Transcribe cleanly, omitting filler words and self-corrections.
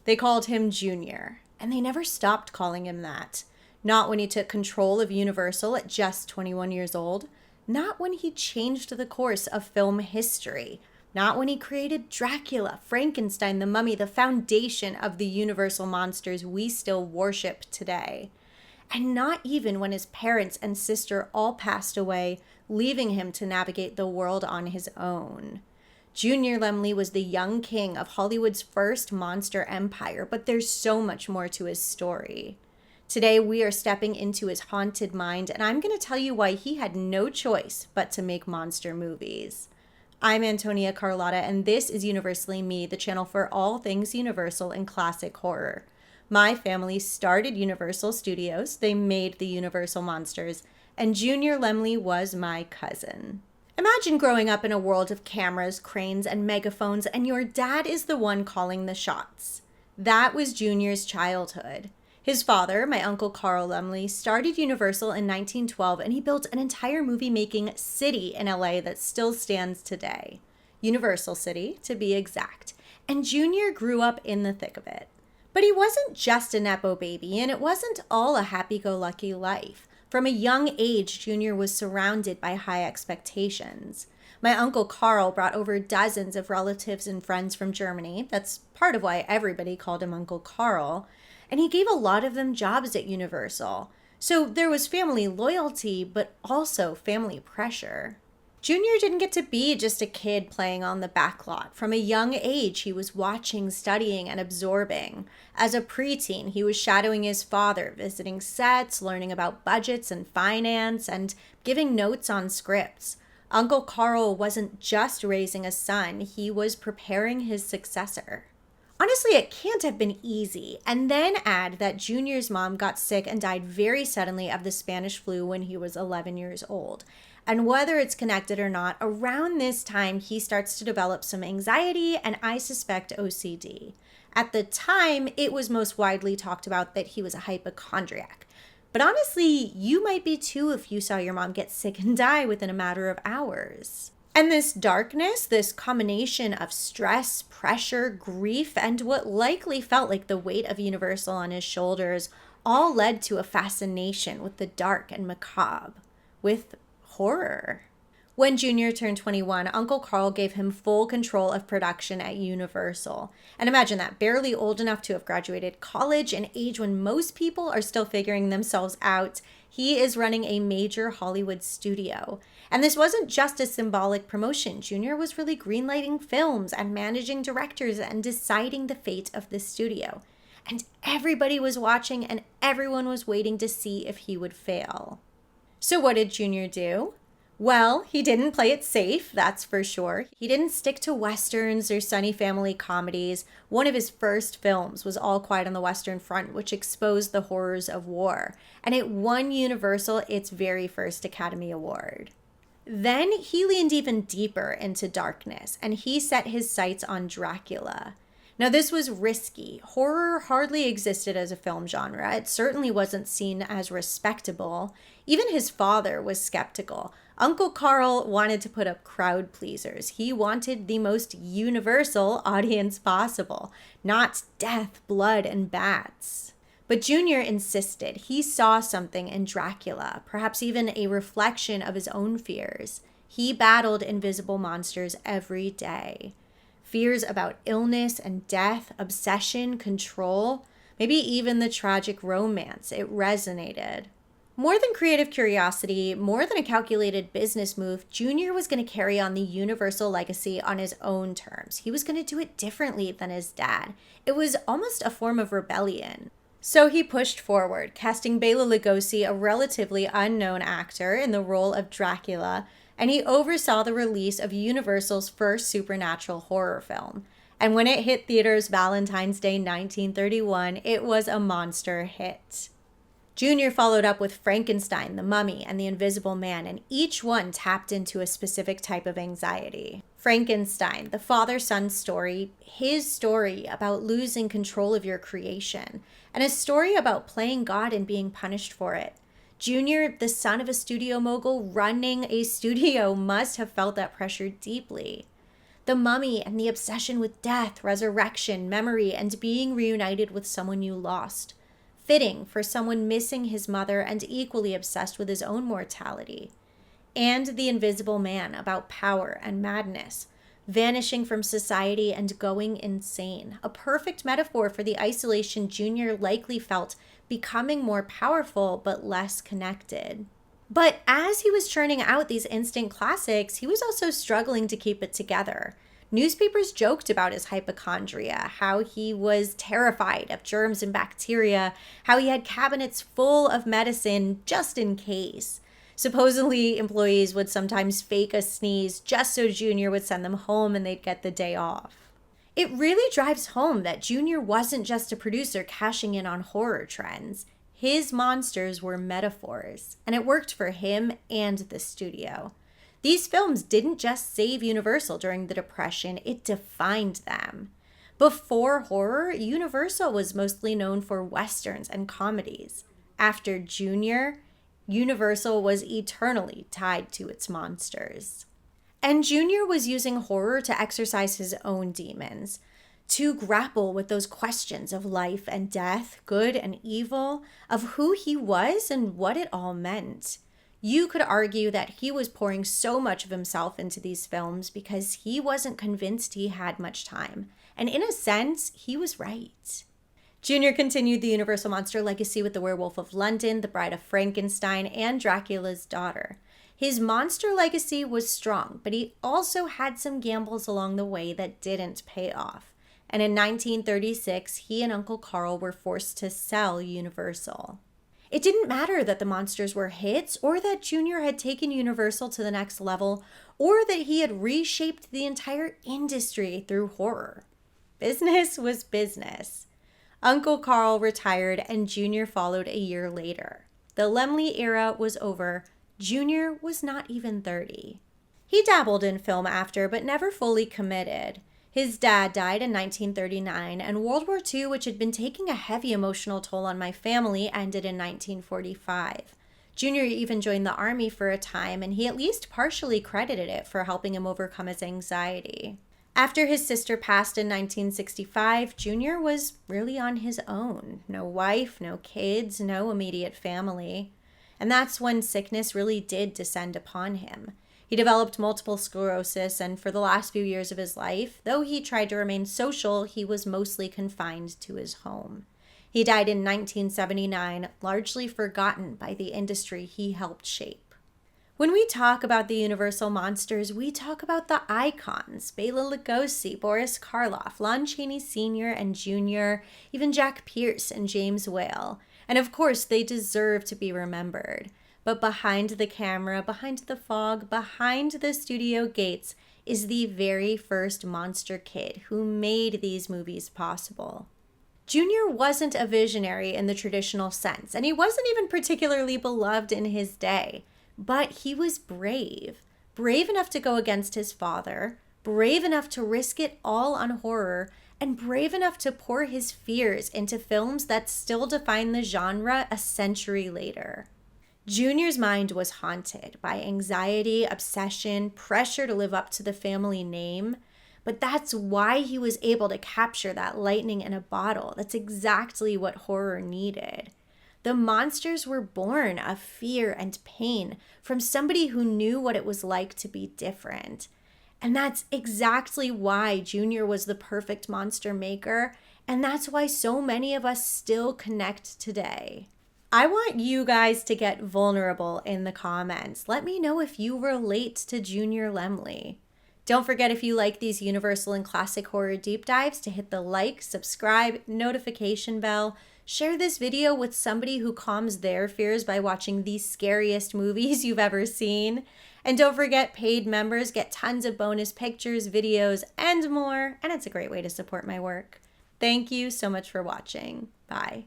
They called him Junior, and they never stopped calling him that. Not when he took control of Universal at just 21 years old. Not when he changed the course of film history. Not when he created Dracula, Frankenstein, the Mummy, the foundation of the Universal monsters we still worship today. And not even when his parents and sister all passed away, leaving him to navigate the world on his own. Junior Laemmle was the young king of Hollywood's first monster empire, but there's so much more to his story. Today, we are stepping into his haunted mind, and I'm going to tell you why he had no choice but to make monster movies. I'm Antonia Carlotta, and this is Universally Me, the channel for all things Universal and classic horror. My family started Universal Studios, they made the Universal monsters, and Junior Laemmle was my cousin. Imagine growing up in a world of cameras, cranes, and megaphones, and your dad is the one calling the shots. That was Junior's childhood. His father, my Uncle Carl Lemley, started Universal in 1912, and he built an entire movie-making city in LA that still stands today. Universal City, to be exact. And Junior grew up in the thick of it. But he wasn't just a Nepo baby, and it wasn't all a happy-go-lucky life. From a young age, Junior was surrounded by high expectations. My Uncle Carl brought over dozens of relatives and friends from Germany. That's part of why everybody called him Uncle Carl. And he gave a lot of them jobs at Universal. So there was family loyalty, but also family pressure. Junior didn't get to be just a kid playing on the backlot. From a young age, he was watching, studying, and absorbing. As a preteen, he was shadowing his father, visiting sets, learning about budgets and finance, and giving notes on scripts. Uncle Carl wasn't just raising a son, he was preparing his successor. Honestly, it can't have been easy. And then add that Junior's mom got sick and died very suddenly of the Spanish flu when he was 11 years old. And whether it's connected or not, around this time, he starts to develop some anxiety and I suspect OCD. At the time, it was most widely talked about that he was a hypochondriac. But honestly, you might be too if you saw your mom get sick and die within a matter of hours. And this darkness, this combination of stress, pressure, grief, and what likely felt like the weight of Universal on his shoulders all led to a fascination with the dark and macabre, with horror. When Junior turned 21, Uncle Carl gave him full control of production at Universal. And imagine that, barely old enough to have graduated college, an age when most people are still figuring themselves out, he is running a major Hollywood studio. And this wasn't just a symbolic promotion. Junior was really greenlighting films and managing directors and deciding the fate of the studio. And everybody was watching and everyone was waiting to see if he would fail. So what did Junior do? Well, he didn't play it safe, that's for sure. He didn't stick to westerns or sunny family comedies. One of his first films was All Quiet on the Western Front, which exposed the horrors of war. And it won Universal its very first Academy Award. Then he leaned even deeper into darkness, and he set his sights on Dracula. Now, this was risky. Horror hardly existed as a film genre. It certainly wasn't seen as respectable. Even his father was skeptical. Uncle Carl wanted to put up crowd pleasers. He wanted the most universal audience possible, not death, blood, and bats. But Junior insisted. He saw something in Dracula, perhaps even a reflection of his own fears. He battled invisible monsters every day. Fears about illness and death, obsession, control, maybe even the tragic romance. It resonated. More than creative curiosity, more than a calculated business move, Junior was going to carry on the Universal legacy on his own terms. He was going to do it differently than his dad. It was almost a form of rebellion. So he pushed forward, casting Bela Lugosi, a relatively unknown actor, in the role of Dracula, and he oversaw the release of Universal's first supernatural horror film. And when it hit theaters Valentine's Day 1931, it was a monster hit. Junior followed up with Frankenstein, the Mummy, and the Invisible Man, and each one tapped into a specific type of anxiety. Frankenstein, the father-son story, his story about losing control of your creation, and a story about playing God and being punished for it. Junior, the son of a studio mogul running a studio, must have felt that pressure deeply. The Mummy and the obsession with death, resurrection, memory, and being reunited with someone you lost. Fitting for someone missing his mother and equally obsessed with his own mortality. And The Invisible Man, about power and madness, vanishing from society and going insane. A perfect metaphor for the isolation Junior likely felt, becoming more powerful but less connected. But as he was churning out these instant classics, he was also struggling to keep it together. Newspapers joked about his hypochondria, how he was terrified of germs and bacteria, how he had cabinets full of medicine just in case. Supposedly, employees would sometimes fake a sneeze just so Junior would send them home and they'd get the day off. It really drives home that Junior wasn't just a producer cashing in on horror trends. His monsters were metaphors, and it worked for him and the studio. These films didn't just save Universal during the Depression, it defined them. Before horror, Universal was mostly known for westerns and comedies. After Junior, Universal was eternally tied to its monsters. And Junior was using horror to exercise his own demons, to grapple with those questions of life and death, good and evil, of who he was and what it all meant. You could argue that he was pouring so much of himself into these films because he wasn't convinced he had much time. And in a sense, he was right. Junior continued the Universal monster legacy with The Werewolf of London, The Bride of Frankenstein, and Dracula's Daughter. His monster legacy was strong, but he also had some gambles along the way that didn't pay off. And in 1936, he and Uncle Carl were forced to sell Universal. It didn't matter that the monsters were hits, or that Junior had taken Universal to the next level, or that he had reshaped the entire industry through horror. Business was business. Uncle Carl retired and Junior followed a year later. The Lemley era was over. Junior was not even 30. He dabbled in film after, but never fully committed. His dad died in 1939, and World War II, which had been taking a heavy emotional toll on my family, ended in 1945. Junior even joined the Army for a time, and he at least partially credited it for helping him overcome his anxiety. After his sister passed in 1965, Junior was really on his own. No wife, no kids, no immediate family. And that's when sickness really did descend upon him. He developed multiple sclerosis, and for the last few years of his life, though he tried to remain social, he was mostly confined to his home. He died in 1979, largely forgotten by the industry he helped shape. When we talk about the Universal monsters, we talk about the icons: Bela Lugosi, Boris Karloff, Lon Chaney Sr. and Jr., even Jack Pierce and James Whale. And of course, they deserve to be remembered. But behind the camera, behind the fog, behind the studio gates is the very first monster kid who made these movies possible. Junior wasn't a visionary in the traditional sense, and he wasn't even particularly beloved in his day. But he was brave. Brave enough to go against his father, brave enough to risk it all on horror, and brave enough to pour his fears into films that still define the genre a century later. Junior's mind was haunted by anxiety, obsession, pressure to live up to the family name, but that's why he was able to capture that lightning in a bottle. That's exactly what horror needed. The monsters were born of fear and pain from somebody who knew what it was like to be different. And that's exactly why Junior was the perfect monster maker, and that's why so many of us still connect today. I want you guys to get vulnerable in the comments. Let me know if you relate to Junior Laemmle. Don't forget, if you like these Universal and classic horror deep dives, to hit the like, subscribe, notification bell. Share this video with somebody who calms their fears by watching the scariest movies you've ever seen. And don't forget, paid members get tons of bonus pictures, videos, and more. And it's a great way to support my work. Thank you so much for watching. Bye.